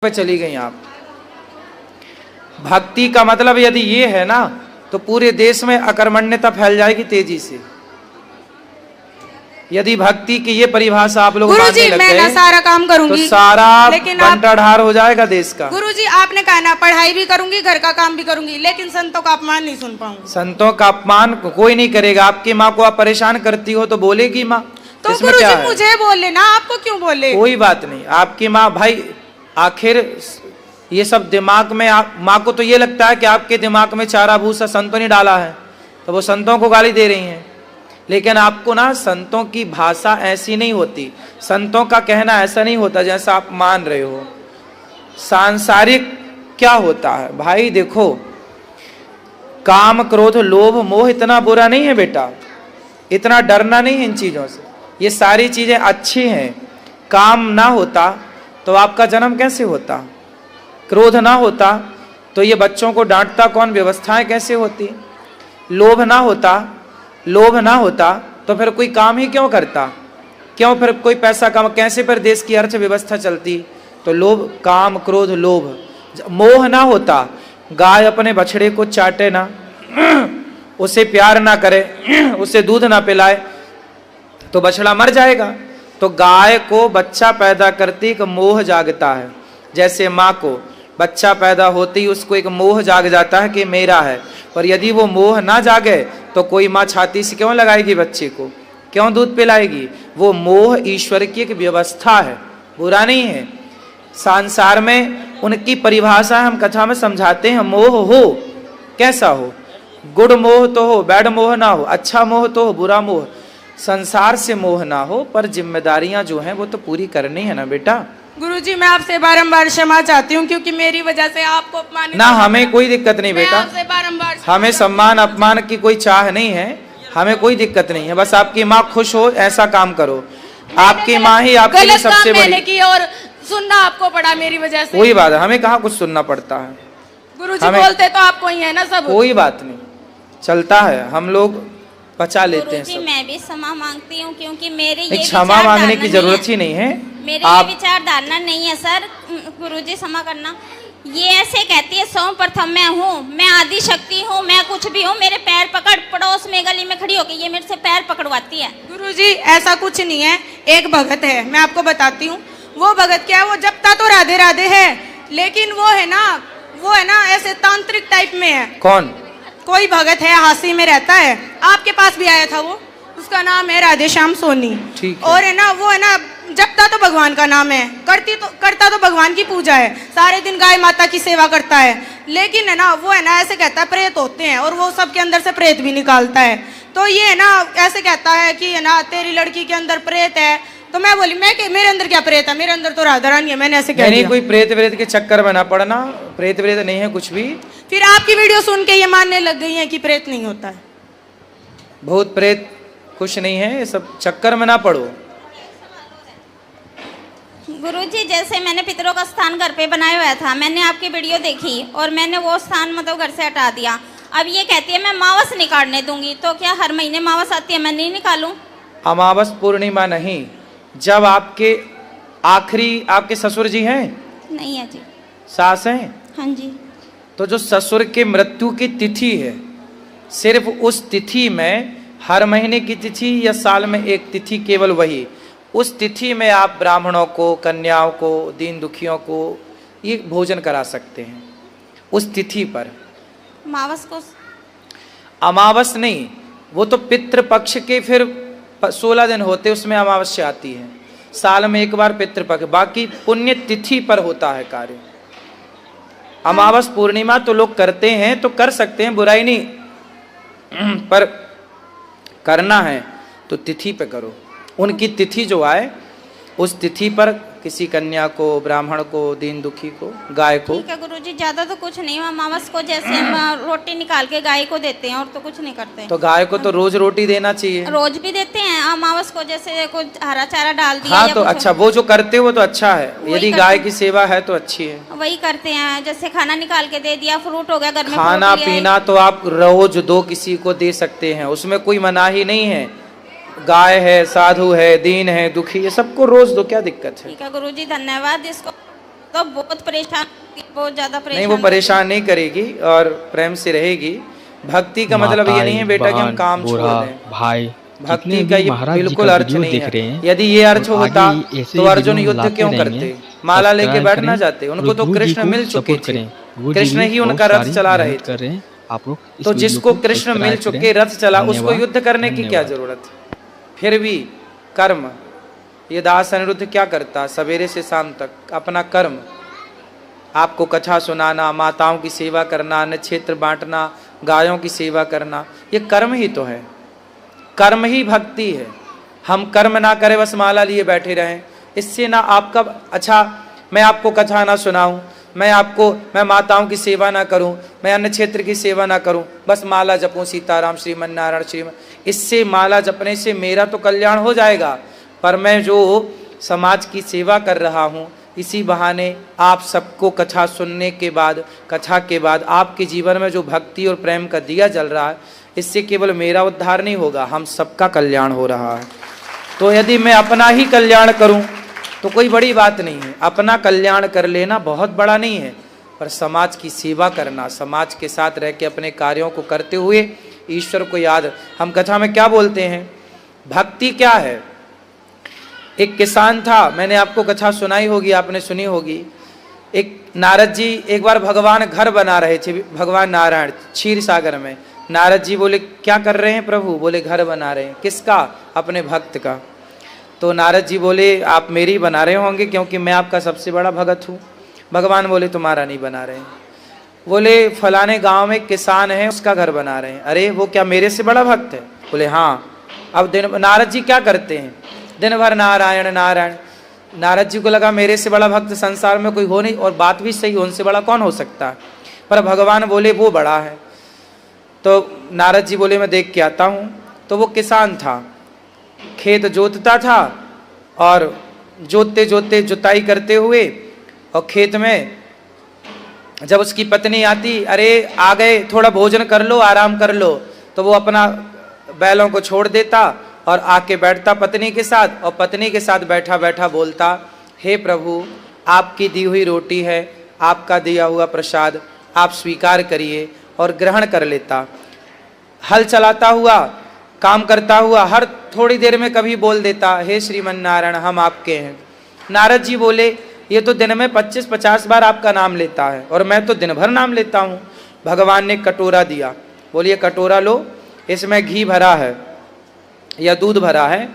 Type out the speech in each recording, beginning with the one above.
पे चली गई आप। भक्ति का मतलब यदि ये है ना तो पूरे देश में अकर्मण्यता फैल जाएगी तेजी से। यदि भक्ति की ये परिभाषा आप लोग मानने लग गए, मैं सारा काम करूंगी तो सारा बंटाढार हो जाएगा देश का। गुरुजी आपने कहा ना पढ़ाई भी करूंगी घर का काम भी करूंगी, लेकिन संतों का अपमान नहीं सुन पाऊंगी। संतों का अपमान कोई नहीं करेगा। आपकी माँ को आप परेशान करती हो तो बोलेगी माँ, तो गुरुजी मुझे बोले ना, आपको क्यों बोले? कोई बात नहीं। आपकी माँ भाई आखिर ये सब दिमाग में माँ को तो ये लगता है कि आपके दिमाग में चारा भूसा संतों ने डाला है तो वो संतों को गाली दे रही हैं। लेकिन आपको ना संतों की भाषा ऐसी नहीं होती, संतों का कहना ऐसा नहीं होता जैसा आप मान रहे हो। सांसारिक क्या होता है भाई, देखो काम क्रोध लोभ मोह इतना बुरा नहीं है बेटा, इतना डरना नहीं है इन चीजों से। ये सारी चीजें अच्छी हैं। काम ना होता तो आपका जन्म कैसे होता, क्रोध ना होता तो ये बच्चों को डांटता कौन, व्यवस्थाएं कैसे होती, लोभ ना होता तो फिर कोई काम ही क्यों करता, क्यों फिर कोई पैसा कमा, कैसे फिर देश की अर्थव्यवस्था चलती। तो लोभ, काम क्रोध लोभ, मोह ना होता, गाय अपने बछड़े को चाटे ना, उसे प्यार ना करे, उसे दूध ना पिलाए तो बछड़ा मर जाएगा। तो गाय को बच्चा पैदा करती एक मोह जागता है, जैसे माँ को बच्चा पैदा होती उसको एक मोह जाग जाता है कि मेरा है। और यदि वो मोह ना जागे तो कोई माँ छाती से क्यों लगाएगी बच्चे को, क्यों दूध पिलाएगी। वो मोह ईश्वर की एक व्यवस्था है, बुरा नहीं है। संसार में उनकी परिभाषा हम कथा में समझाते हैं। मोह हो कैसा हो, गुड मोह तो हो, बैड मोह ना हो, अच्छा मोह तो हो, बुरा मोह। संसार से मोह ना हो, पर जिम्मेदारियां जो हैं वो तो पूरी करनी है ना बेटा। गुरुजी मैं आपसे बारंबार क्षमा चाहती हूँ, क्योंकि मेरी वजह से आपको अपमान ना, हमें कोई दिक्कत नहीं बेटा, हमें सम्मान अपमान की कोई चाह नहीं है, हमें कोई दिक्कत नहीं है। बस आपकी माँ खुश हो ऐसा काम करो। आपकी माँ ही आपके लिए सबसे बड़ी की, और सुनना आपको पड़ा मेरी वजह से। कोई बात है, हमें कहाँ कुछ सुनना पड़ता है। गुरुजी बोलते तो आपको ही है ना सब। कोई बात नहीं, चलता है, हम लोग बचा लेते हैं सब। मैं भी क्षमा मांगती हूँ, क्योंकि मेरे ये क्षमा मांगने की जरूरत ही नहीं है। मेरी ये विचारधारणा नहीं है सर। गुरुजी क्षमा करना। ये ऐसे कहती है सर्वप्रथम मैं हूँ, मैं आदि शक्ति हूँ, मैं कुछ भी हूँ, मेरे पैर पकड़, पड़ोस में गली में खड़ी होकर ये मेरे से पैर पकड़वाती है। गुरुजी ऐसा कुछ नहीं है। एक भगत है, मैं आपको बताती हूँ। वो भगत क्या है, वो जपता तो राधे राधे है, लेकिन वो है ना ऐसे तांत्रिक टाइप में है। कौन? कोई भगत है, हासी में रहता है, आपके पास भी आया था वो, उसका नाम है राधे श्याम सोनी। और है ना वो है ना जपता तो भगवान का नाम है, करता तो भगवान की पूजा है, सारे दिन गाय माता की सेवा करता है, लेकिन है ना वो है ना ऐसे कहता है प्रेत होते हैं, और वो सबके अंदर से प्रेत भी निकालता है। तो ये है ना ऐसे कहता है कि है ना तेरी लड़की के अंदर प्रेत है। तो मैं बोली मेरे अंदर क्या प्रेत है, मेरे अंदर तो राधा रानी है। मैंने ऐसे कह दिया। कोई प्रेत व्रेत के चक्कर में ना पड़ना, प्रेत व्रेत नहीं है कुछ भी। फिर आपकी वीडियो सुन के ये मानने लग गई है कि प्रेत नहीं होता है। बहुत प्रेत कुछ नहीं है, ये सब चक्कर में ना पड़ो। गुरुजी जैसे मैंने पितरों का स्थान घर पे बनाया हुआ था, मैंने आपकी वीडियो देखी और मैंने वो स्थान मतलब घर से हटा दिया। अब ये कहती है मैं मावस नहीं काटने दूंगी, तो क्या हर महीने मावस आती है, मैं नहीं निकालूं? अमावस पूर्णिमा नहीं, जब आपके आखिरी आपके ससुर जी हैं? नहीं है जी। सास हैं? हाँ जी। तो जो ससुर के मृत्यु की तिथि है, सिर्फ उस तिथि में, हर महीने की तिथि या साल में एक तिथि, केवल वही, उस तिथि में आप ब्राह्मणों को, कन्याओं को, दीन दुखियों को ये भोजन करा सकते हैं उस तिथि पर। मावस को? अमावस नहीं, वो तो पितृपक्ष के फिर 16 दिन होते, उसमें अमावस्या आती है, साल में एक बार पितृपक्ष, बाकी पुण्य तिथि पर होता है कार्य। अमावस पूर्णिमा तो लोग करते हैं तो कर सकते हैं, बुराई नहीं, पर करना है तो तिथि पे करो। उनकी तिथि जो आए उस तिथि पर किसी कन्या को, ब्राह्मण को, दीन दुखी को, गाय को। ठीक है गुरुजी, ज्यादा तो कुछ नहीं, अमावस को जैसे हम रोटी निकाल के गाय को देते हैं और तो कुछ नहीं करते। तो गाय को तो रोज रोटी देना चाहिए। रोज भी देते हैं, अमावस को जैसे कुछ हरा चारा डाल दिया। हाँ तो अच्छा, वो जो करते हो वो तो अच्छा है, यदि गाय की सेवा है तो अच्छी है। वही करते हैं, जैसे खाना निकाल के दे दिया, फ्रूट हो गया घर में, खाना पीना तो आप रोज दो किसी को दे सकते हैं, उसमें कोई मनाही नहीं है। गाय है, साधु है, दीन है, दुखी है, सबको रोज दो, क्या दिक्कत है। ठीक है गुरुजी, धन्यवाद। इसको तो बहुत परेशान, बहुत ज्यादा नहीं, वो परेशान नहीं करेगी और प्रेम से रहेगी। भक्ति का मतलब ये नहीं है बेटा कि हम काम छोड़ दें। भाई, भक्ति का ये बिल्कुल अर्थ नहीं है। यदि ये अर्थ होता तो अर्जुन युद्ध क्यों करते, माला लेके बैठ ना जाते? उनको तो कृष्ण मिल चुके थे, कृष्ण ही उनका रथ चला रहे थे। आप लोग तो जिसको कृष्ण मिल चुके, रथ चला, उसको युद्ध करने की क्या जरूरत है? फिर भी कर्म, ये दास अनिरुद्ध क्या करता? सवेरे से शाम तक अपना कर्म, आपको कथा सुनाना, माताओं की सेवा करना, अन्न क्षेत्र बांटना, गायों की सेवा करना, ये कर्म ही तो है। कर्म ही भक्ति है। हम कर्म ना करें, बस माला लिए बैठे रहें, इससे ना आपका अच्छा, मैं आपको कथा ना सुनाऊं, मैं माताओं की सेवा ना करूं, मैं अन्न क्षेत्र की सेवा ना करूं, बस माला जपूं सीताराम श्रीमन नारायण श्रीमन, इससे माला जपने से मेरा तो कल्याण हो जाएगा, पर मैं जो समाज की सेवा कर रहा हूं, इसी बहाने आप सबको कथा सुनने के बाद, कथा के बाद आपके जीवन में जो भक्ति और प्रेम का दिया जल रहा है, इससे केवल मेरा उद्धार नहीं होगा, हम सबका कल्याण हो रहा है। तो यदि मैं अपना ही कल्याण करूं तो कोई बड़ी बात नहीं है, अपना कल्याण कर लेना बहुत बड़ा नहीं है, पर समाज की सेवा करना, समाज के साथ रह के अपने कार्यों को करते हुए ईश्वर को याद। हम कथा में क्या बोलते हैं? भक्ति क्या है? एक किसान था, मैंने आपको कथा सुनाई होगी, आपने सुनी होगी। एक नारद जी एक बार भगवान घर बना रहे थे, भगवान नारायण क्षीर सागर में। नारद जी बोले क्या कर रहे हैं प्रभु? बोले घर बना रहे हैं। किसका? अपने भक्त का। तो नारद जी बोले आप मेरी बना रहे होंगे क्योंकि मैं आपका सबसे बड़ा भगत हूँ। भगवान बोले तुम्हारा नहीं बना रहे हैं। बोले फलाने गांव में किसान है, उसका घर बना रहे हैं। अरे वो क्या मेरे से बड़ा भक्त है? बोले हाँ। अब नारद जी क्या करते हैं? दिन भर नारायण नारायण। नारद जी को लगा मेरे से बड़ा भक्त संसार में कोई हो नहीं, और बात भी सही, उनसे बड़ा कौन हो सकता है? पर भगवान बोले वो बड़ा है। तो नारद जी बोले मैं देख के आता हूँ। तो वो किसान था, खेत जोतता था, और जोतते जोतते जुताई करते हुए, और खेत में जब उसकी पत्नी आती, अरे आ गए, थोड़ा भोजन कर लो, आराम कर लो, तो वो अपना बैलों को छोड़ देता और आके बैठता पत्नी के साथ, और पत्नी के साथ बैठा बैठा बोलता, हे प्रभु आपकी दी हुई रोटी है, आपका दिया हुआ प्रसाद आप स्वीकार करिए, और ग्रहण कर लेता। हल चलाता हुआ, काम करता हुआ, हर थोड़ी देर में कभी बोल देता, हे श्रीमन नारायण हम आपके हैं। नारद जी बोले ये तो दिन में 25-50 बार आपका नाम लेता है, और मैं तो दिन भर नाम लेता हूँ। भगवान ने कटोरा दिया, बोलिए कटोरा लो, इसमें घी भरा है या दूध भरा है,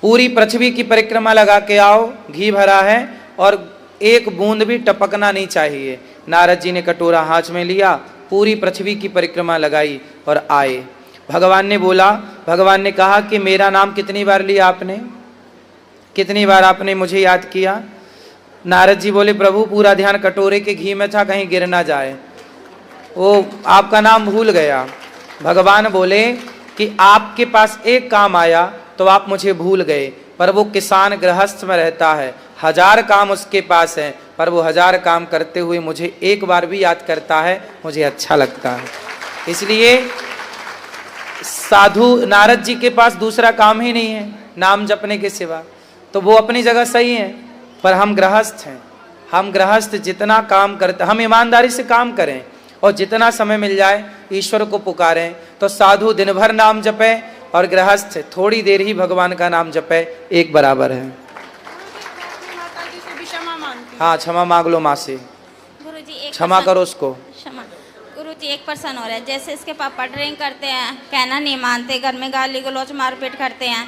पूरी पृथ्वी की परिक्रमा लगा के आओ, घी भरा है और एक बूंद भी टपकना नहीं चाहिए। नारद जी ने कटोरा हाथ में लिया, पूरी पृथ्वी की परिक्रमा लगाई और आए। भगवान ने बोला, भगवान ने कहा कि मेरा नाम कितनी बार लिया आपने, कितनी बार आपने मुझे याद किया? नारद जी बोले प्रभु पूरा ध्यान कटोरे के घी में था, कहीं गिर ना जाए, वो आपका नाम भूल गया। भगवान बोले कि आपके पास एक काम आया तो आप मुझे भूल गए, पर वो किसान गृहस्थ में रहता है, 1000 काम उसके पास है, पर वो 1000 काम करते हुए मुझे एक बार भी याद करता है, मुझे अच्छा लगता है। इसलिए साधु नारद जी के पास दूसरा काम ही नहीं है नाम जपने के सिवा, तो वो अपनी जगह सही है, पर हम गृहस्थ हैं। हम गृहस्थ जितना काम करते, हम ईमानदारी से काम करें और जितना समय मिल जाए ईश्वर को पुकारें। तो साधु दिन भर नाम जपे और गृहस्थ थोड़ी देर ही भगवान का नाम जपे, एक बराबर है। हाँ क्षमा मांग लो माँ से, गुरुजी क्षमा करो उसको। क्षमा। गुरुजी एक पर्सन हो रहा है, जैसे इसके पापा ड्रिंक करते हैं, कहना नहीं मानते, घर में गाली गलौज मारपीट करते हैं,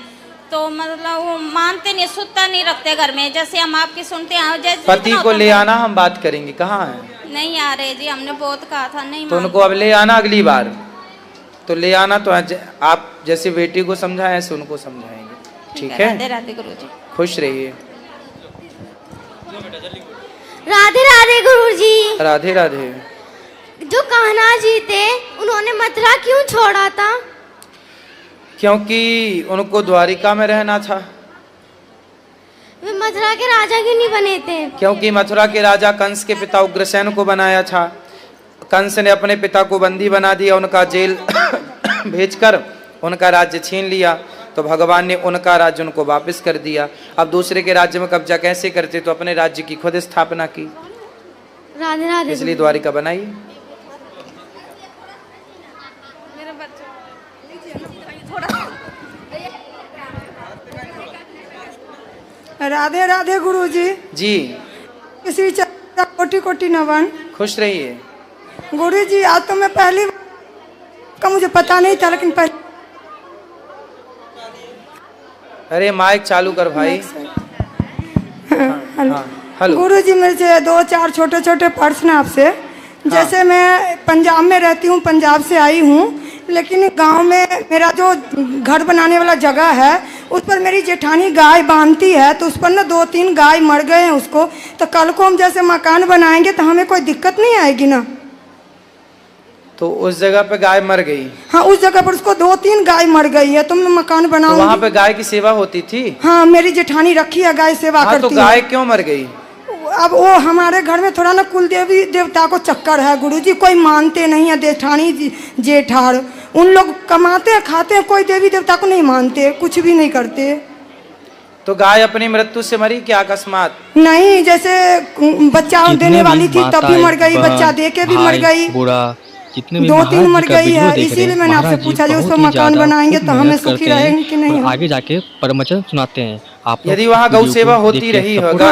तो मतलब वो मानते नहीं, सुत्ता नहीं रखते घर में। जैसे हम आपकी सुनते हैं, जैसे पति को ले आना, हम बात करेंगे। कहाँ है? नहीं आ रहे जी, हमने बहुत कहा था नहीं। तो उनको अब ले आना, अगली बार तो ले आना। तो आप जैसे बेटी को समझाएं ऐसे उनको समझाएंगे, ठीक है? राधे राधे गुरुजी, खुश रहिए। राधे राधे गुरुजी। राधे राधे। जो कान्हा जी थे उन्होंने मथुरा क्यों छोड़ा था? क्योंकि उनको द्वारिका में रहना था। वे मथुरा के राजा क्यों नहीं बने थे? क्योंकि मथुरा के राजा कंस के पिता उग्रसेन को बनाया था। कंस ने अपने पिता को बंदी बना दिया, उनका जेल भेजकर उनका राज्य छीन लिया। तो भगवान ने उनका राज्य उनको वापस कर दिया। अब दूसरे के राज्य में कब्जा कैसे करते, तो अपने राज्य की खुद स्थापना की। राधे राधे। इसलिए द्वारिका बनाई। राधे राधे गुरुजी। जी किसी कोटि कोटि नमन। खुश रहिए। गुरुजी आज तो मैं पहली का मुझे पता नहीं था, लेकिन पहले अरे माइक चालू कर भाई। हेलो गुरुजी, मेरे से 2-4 छोटे छोटे प्रश्न आपसे। जैसे मैं पंजाब में रहती हूँ, पंजाब से आई हूँ, लेकिन गांव में मेरा जो घर बनाने वाला जगह है उस पर मेरी जेठानी गाय बांधती है, तो उस पर ना 2-3 गाय मर गए हैं उसको। तो कल को हम जैसे मकान बनाएंगे तो हमें कोई दिक्कत नहीं आएगी ना? तो उस जगह पे गाय मर गई? हाँ, उस जगह पर उसको 2-3 गाय मर गई है, तो मैं मकान बनाऊंगी। तो वहाँ पे गाय की सेवा होती थी? हाँ, मेरी जेठानी रखी है, गाय सेवा करती है। तो गाय क्यों मर गई? अब वो हमारे घर में थोड़ा ना कुल देवी देवता को चक्कर है गुरुजी, कोई मानते नहीं है। जेठानी जेठार उन लोग कमाते हैं खाते हैं, कोई देवी देवता को नहीं मानते, कुछ भी नहीं करते। तो गाय अपनी मृत्यु से मरी क्या अकस्मात? नहीं, जैसे बच्चा देने वाली थी तब भी मर गई, बच्चा दे के भी मर गई, जितने भी 2-3 मर गई है। इसीलिए मैंने आपसे पूछा जो उसको मकान बनाएंगे तो हमें सुखी रहेंगे कि नहीं। आगे जाके परमवचन सुनाते हैं आप। यदि वहाँ गौ सेवा होती रही होगा,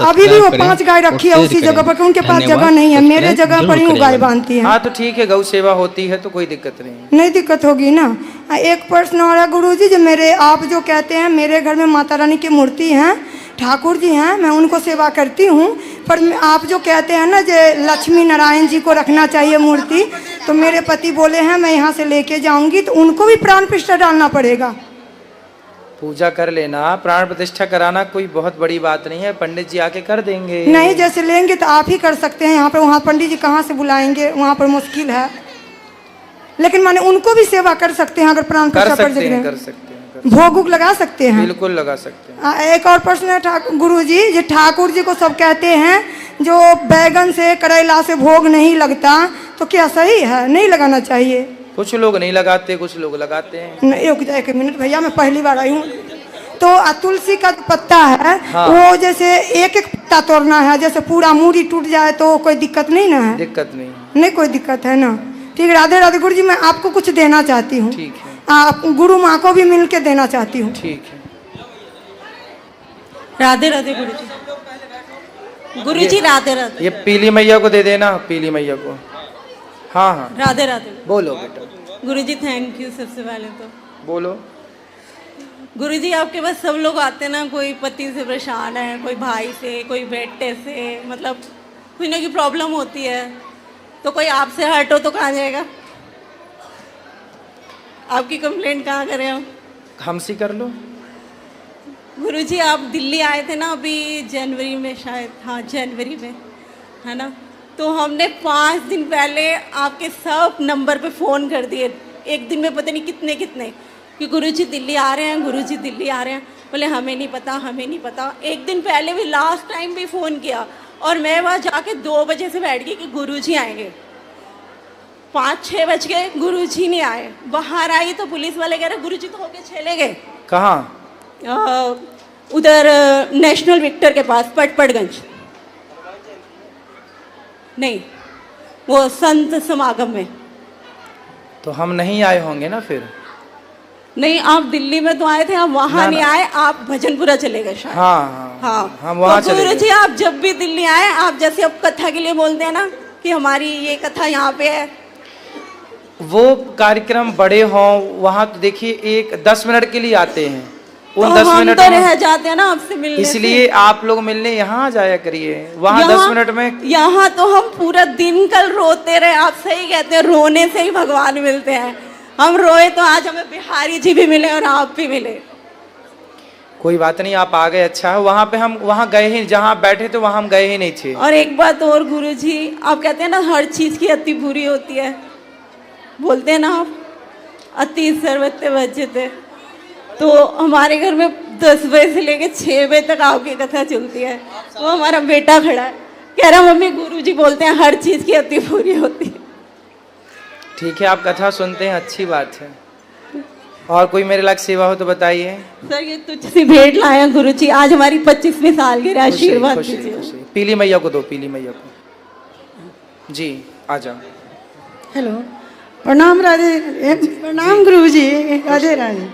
अभी भी वो 5 गाय रखी है उसी जगह पर, उनके पास जगह नहीं है, मेरे जगह पर ही वो गाय बांधती है। हाँ तो ठीक है, गौ सेवा होती है तो कोई दिक्कत नहीं। नहीं दिक्कत होगी ना। एक प्रश्न और है गुरुजी, जो मेरे आप जो कहते हैं मेरे घर में माता रानी की मूर्ति है, ठाकुर जी हैं, मैं उनको सेवा करती हूँ, पर आप जो कहते हैं ना जो लक्ष्मी नारायण जी को रखना चाहिए मूर्ति, तो मेरे पति बोले हैं मैं यहाँ से लेके जाऊंगी, तो उनको भी प्राण प्रतिष्ठा डालना पड़ेगा? पूजा कर लेना, प्राण प्रतिष्ठा कराना कोई बहुत बड़ी बात नहीं है, पंडित जी आके कर देंगे। नहीं, जैसे लेंगे तो आप ही कर सकते हैं यहाँ पे, वहाँ पंडित जी कहाँ से बुलाएंगे, वहाँ पर मुश्किल है। लेकिन माने उनको भी सेवा कर सकते हैं अगर प्राण प्रतिष्ठा कर सकते हैं, भोग उग लगा सकते हैं। बिल्कुल लगा सकते हैं। एक और प्रश्न है गुरु जी, जो ठाकुर जी को सब कहते हैं जो बैगन से करेला से भोग नहीं लगता, तो क्या सही है? नहीं लगाना चाहिए? कुछ लोग नहीं लगाते, कुछ लोग लगाते हैं। एक मिनट भैया, मैं पहली बार आई हूँ। तो तुलसी का जो पत्ता है, हाँ, वो जैसे एक पत्ता तोड़ना है, जैसे पूरा मूड़ी टूट जाए तो कोई दिक्कत नहीं ना है? दिक्कत नहीं, नहीं कोई दिक्कत है ना। ठीक है, राधे राधे गुरु जी। मैं आपको कुछ देना चाहती हूँ, ठीक है। आप गुरु माँ को भी मिल के देना चाहती हूँ। ठीक है। राधे राधे गुरु जी। गुरु जी राधे राधे। ये पीली मैया को दे देना, पीली मैया को। हाँ हाँ राधे राधे। बोलो बेटा। गुरु जी थैंक यू। सबसे पहले तो बोलो। गुरु जी आपके पास सब लोग आते ना, कोई पति से परेशान है, कोई भाई से, कोई बेटे से, मतलब कोई ना कोई प्रॉब्लम होती है, तो कोई आपसे हर्ट हो तो कहाँ जाएगा? आपकी कंप्लेंट कहाँ करें हम? हमसे कर लो। गुरुजी आप दिल्ली आए थे ना अभी जनवरी में, शायद, हाँ जनवरी में, है ना? तो हमने 5 दिन पहले आपके सब नंबर पे फ़ोन कर दिए, एक दिन में पता नहीं कितने कितने, कि गुरुजी दिल्ली आ रहे हैं, गुरुजी दिल्ली आ रहे हैं। बोले हमें नहीं पता, हमें नहीं पता। एक दिन पहले भी, लास्ट टाइम भी फ़ोन किया, और मैं वहाँ जाके 2 बजे से बैठ गई कि गुरुजी आएंगे। 5-6 बज गए, गुरुजी नहीं आए। बाहर आई तो पुलिस वाले कह रहे गुरुजी तो होके चले गए। कहाँ? उधर नेशनल विक्टर के पास, पटपड़गंज। नहीं, वो संत समागम में। तो हम नहीं आए होंगे ना फिर? नहीं, आप दिल्ली में तो आए थे, आप वहाँ नहीं आए, आप भजनपुरा चले गए शायद। हाँ हाँ, हम वहाँ चले गए। गुरुजी आप जब भी दिल्ली आए, आप जैसे अब कथा के लिए बोलते हैं ना कि हमारी ये कथा यहाँ पे है, वो कार्यक्रम बड़े हों वहाँ तो देखिए 10 मिनट के लिए आते हैं, उन तो 10 हम मिनट तो में रह जाते हैं ना आपसे मिलने, इसलिए आप लोग मिलने यहाँ आ जाया करिए। वहाँ 10 मिनट में, यहाँ तो हम पूरा दिन कल रोते रहे। आप सही कहते हैं, रोने से ही भगवान मिलते हैं। हम रोए तो आज हमें बिहारी जी भी मिले और आप भी मिले। कोई बात नहीं, आप आ गए, अच्छा है। वहाँ पे हम वहाँ गए ही, जहाँ बैठे थे वहाँ हम गए ही नहीं थे। और एक बात और गुरुजी, आप कहते हैं ना हर चीज़ की अति बुरी होती है, बोलते हैं ना आप, अति सर्वत्र वर्ज्यते। तो हमारे घर में 10 बजे से लेकर 6 बजे तक आपकी कथा चलती है। वो हमारा बेटा खड़ा है, कह रहा मम्मी गुरुजी बोलते हैं हर चीज़ की अति बुरी होती है। ठीक है, आप कथा सुनते हैं, अच्छी बात है। और कोई मेरे लायक सेवा हो तो बताइए। सर ये तुझसे भेंट लाया गुरुजी, आज हमारी 25वीं सालगिरह, आशीर्वाद खुशी, दीजिए। खुशी। पीली मैया को दो, पीली मैया को। जी आ जाओ। हेलो, प्रणाम प्रणाम गुरुजी, राधे राधे।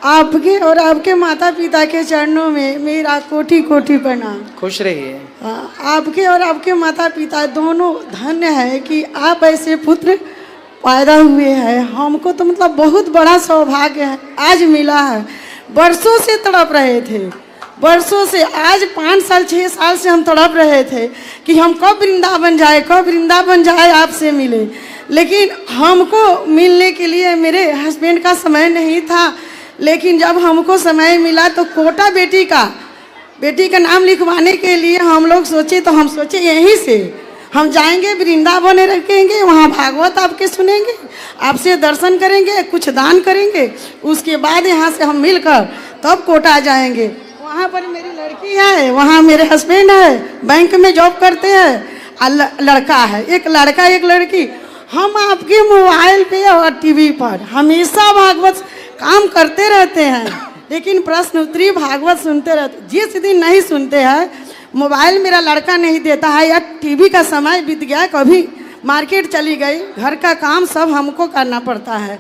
आपके और आपके माता पिता के चरणों में मेरा कोटि कोटि प्रणाम। खुश रहिए। आपके और आपके माता पिता दोनों धन्य है कि आप ऐसे पुत्र पैदा हुए हैं। हमको तो मतलब बहुत बड़ा सौभाग्य है आज मिला है। बरसों से तड़प रहे थे, बरसों से, आज 5 साल 6 साल से हम तड़प रहे थे कि हम कब वृंदावन जाए, कब वृंदावन जाए, आपसे मिले। लेकिन हमको मिलने के लिए मेरे हस्बैंड का समय नहीं था। लेकिन जब हमको समय मिला तो कोटा बेटी का नाम लिखवाने के लिए हम लोग सोचे, तो हम सोचे यहीं से हम जाएंगे, वृंदावन रखेंगे, वहाँ भागवत आपके सुनेंगे, आपसे दर्शन करेंगे, कुछ दान करेंगे, उसके बाद यहाँ से हम मिलकर तब कोटा जाएंगे। वहाँ पर मेरी लड़की है, वहाँ मेरे हस्बैंड है, बैंक में जॉब करते हैं, लड़का है, एक लड़का एक लड़की। हम आपके मोबाइल पे और टीवी पर हमेशा भागवत काम करते रहते हैं, लेकिन प्रश्न उत्तरी भागवत सुनते रहते। जिस दिन नहीं सुनते हैं, मोबाइल मेरा लड़का नहीं देता है या टीवी का समय बीत गया, कभी मार्केट चली गई, घर का काम सब हमको करना पड़ता है।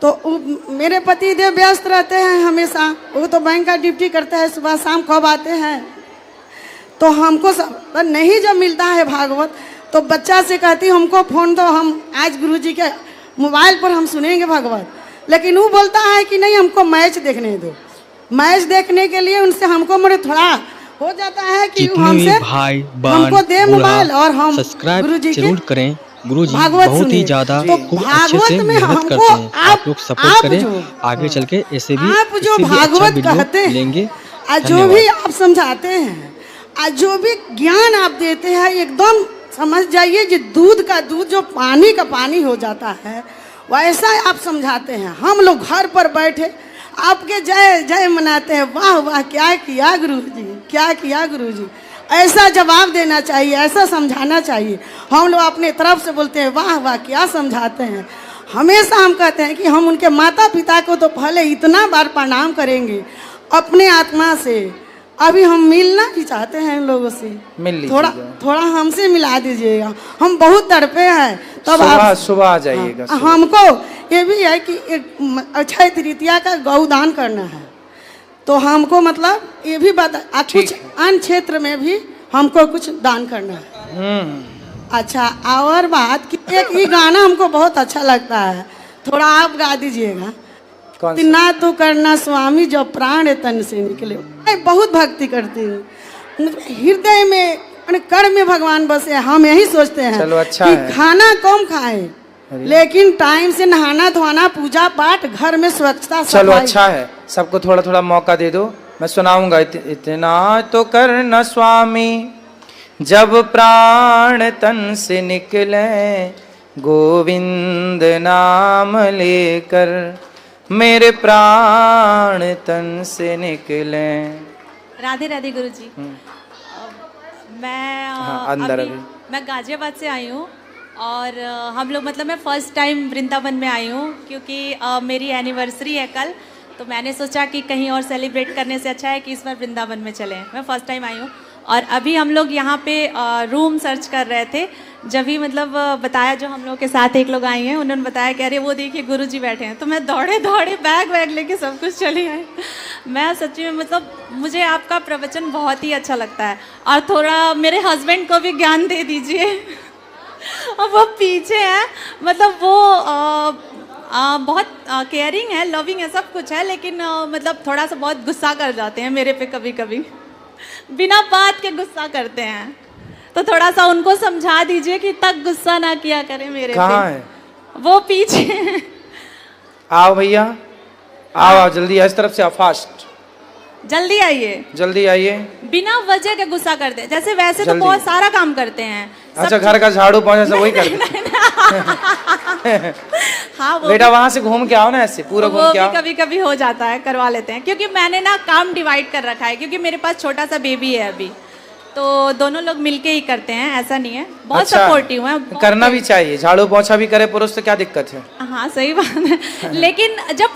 तो मेरे पति देव व्यस्त रहते हैं हमेशा, वो तो बैंक का ड्यूटी करते हैं, सुबह शाम कब आते हैं, तो हमको सब नहीं जब मिलता है भागवत, तो बच्चा से कहती हमको फ़ोन दो, हम आज गुरुजी के मोबाइल पर हम सुनेंगे भागवत। लेकिन वो बोलता है कि नहीं, हमको मैच देखने दो। मैच देखने के लिए उनसे हमको मेरे थोड़ा हो जाता है कि हमसे भाई हमको दे मोबाइल और हम गुरुजी जरूर करें। गुरुजी भागवत बहुत ही ज्यादा तो खूब अच्छे से मेहनत करते हैं। आप लोग सपोर्ट करें, आगे चल के ऐसे भी आप जो भागवत कहते लेंगे, जो भी आप समझाते हैं, जो भी ज्ञान आप देते हैं, एकदम समझ जाइए कि दूध का दूध जो पानी का पानी हो जाता है, वैसा आप समझाते हैं। हम लोग घर पर बैठे आपके जय जय मनाते हैं, वाह वाह क्या किया गुरुजी, क्या किया गुरुजी। ऐसा जवाब देना चाहिए, ऐसा समझाना चाहिए। हम लोग अपने तरफ से बोलते हैं वाह वाह क्या समझाते हैं। हमेशा हम कहते हैं कि हम उनके माता पिता को तो पहले इतना बार प्रणाम करेंगे अपने आत्मा से। अभी हम मिलना भी चाहते हैं इन लोगों से, थोड़ा हमसे मिला दीजिएगा, हम बहुत तड़पे हैं। तब आप सुबह आ जाइएगा। हमको ये भी है कि अक्षय तृतीया का गौदान करना है, तो हमको मतलब ये भी बता, कुछ अन्य क्षेत्र में भी हमको कुछ दान करना है। अच्छा, और बात कि एक ये गाना हमको बहुत अच्छा लगता है, थोड़ा आप गा दीजिएगा। ना तो करना स्वामी जो प्राण तन से निकले। मैं बहुत भक्ति करती हूँ, हृदय में कर में भगवान बसे। हम यही सोचते हैं अच्छा कि खाना कम खाएं, लेकिन टाइम से नहाना धोना, पूजा पाठ, घर में स्वच्छता। चलो अच्छा है, सबको थोड़ा थोड़ा मौका दे दो, मैं सुनाऊंगा। इतना तो करना स्वामी जब प्राण तन से निकले, गोविंद नाम लेकर मेरे प्राण तन से निकले। राधे राधे गुरुजी। मैं अंदर मैं गाजियाबाद से आई हूँ और हम लोग मतलब मैं फ़र्स्ट टाइम वृंदावन में आई हूँ, क्योंकि मेरी एनिवर्सरी है कल, तो मैंने सोचा कि कहीं और सेलिब्रेट करने से अच्छा है कि इस बार वृंदावन में चलें। मैं फ़र्स्ट टाइम आई हूँ और अभी हम लोग यहाँ पे रूम सर्च कर रहे थे, जब भी मतलब बताया, जो हम लोग के साथ एक लोग आए हैं उन्होंने बताया कि अरे वो देखिए गुरुजी बैठे हैं, तो मैं दौड़े दौड़े बैग वैग लेके सब कुछ चली आई। मैं सच्ची में मतलब मुझे आपका प्रवचन बहुत ही अच्छा लगता है, और थोड़ा मेरे हस्बैंड को भी ज्ञान दे दीजिए। और वो पीछे हैं, मतलब वो बहुत केयरिंग है, लविंग है, सब कुछ है, लेकिन मतलब थोड़ा सा बहुत गुस्सा कर जाते हैं मेरे पे, कभी कभी बिना बात के गुस्सा करते हैं। तो थोड़ा सा उनको समझा दीजिए कि तक गुस्सा ना किया करें मेरे पे। कहाँ है वो? पीछे। आओ भैया, आओ जल्दी, इस तरफ से आओ, फास्ट जल्दी आइए, जल्दी आइए। बिना वजह के गुस्सा करते हैं, जैसे वैसे तो बहुत सारा काम करते हैं। अच्छा, घर का झाड़ू पोंछा सब वही करते हैं। हाँ, वो बेटा वहाँ से घूम के आओ ना, ऐसे पूरा घूम के आओ। कभी कभी हो जाता है, करवा लेते हैं, क्योंकि मैंने ना काम डिवाइड कर रखा है, क्योंकि मेरे पास छोटा सा बेबी है अभी, तो दोनों लोग मिलके ही करते हैं, ऐसा नहीं है। बहुत सपोर्टिव है, करना भी चाहिए, झाड़ू पोंछा भी करे पुरुष तो क्या दिक्कत है। हाँ सही बात है, लेकिन जब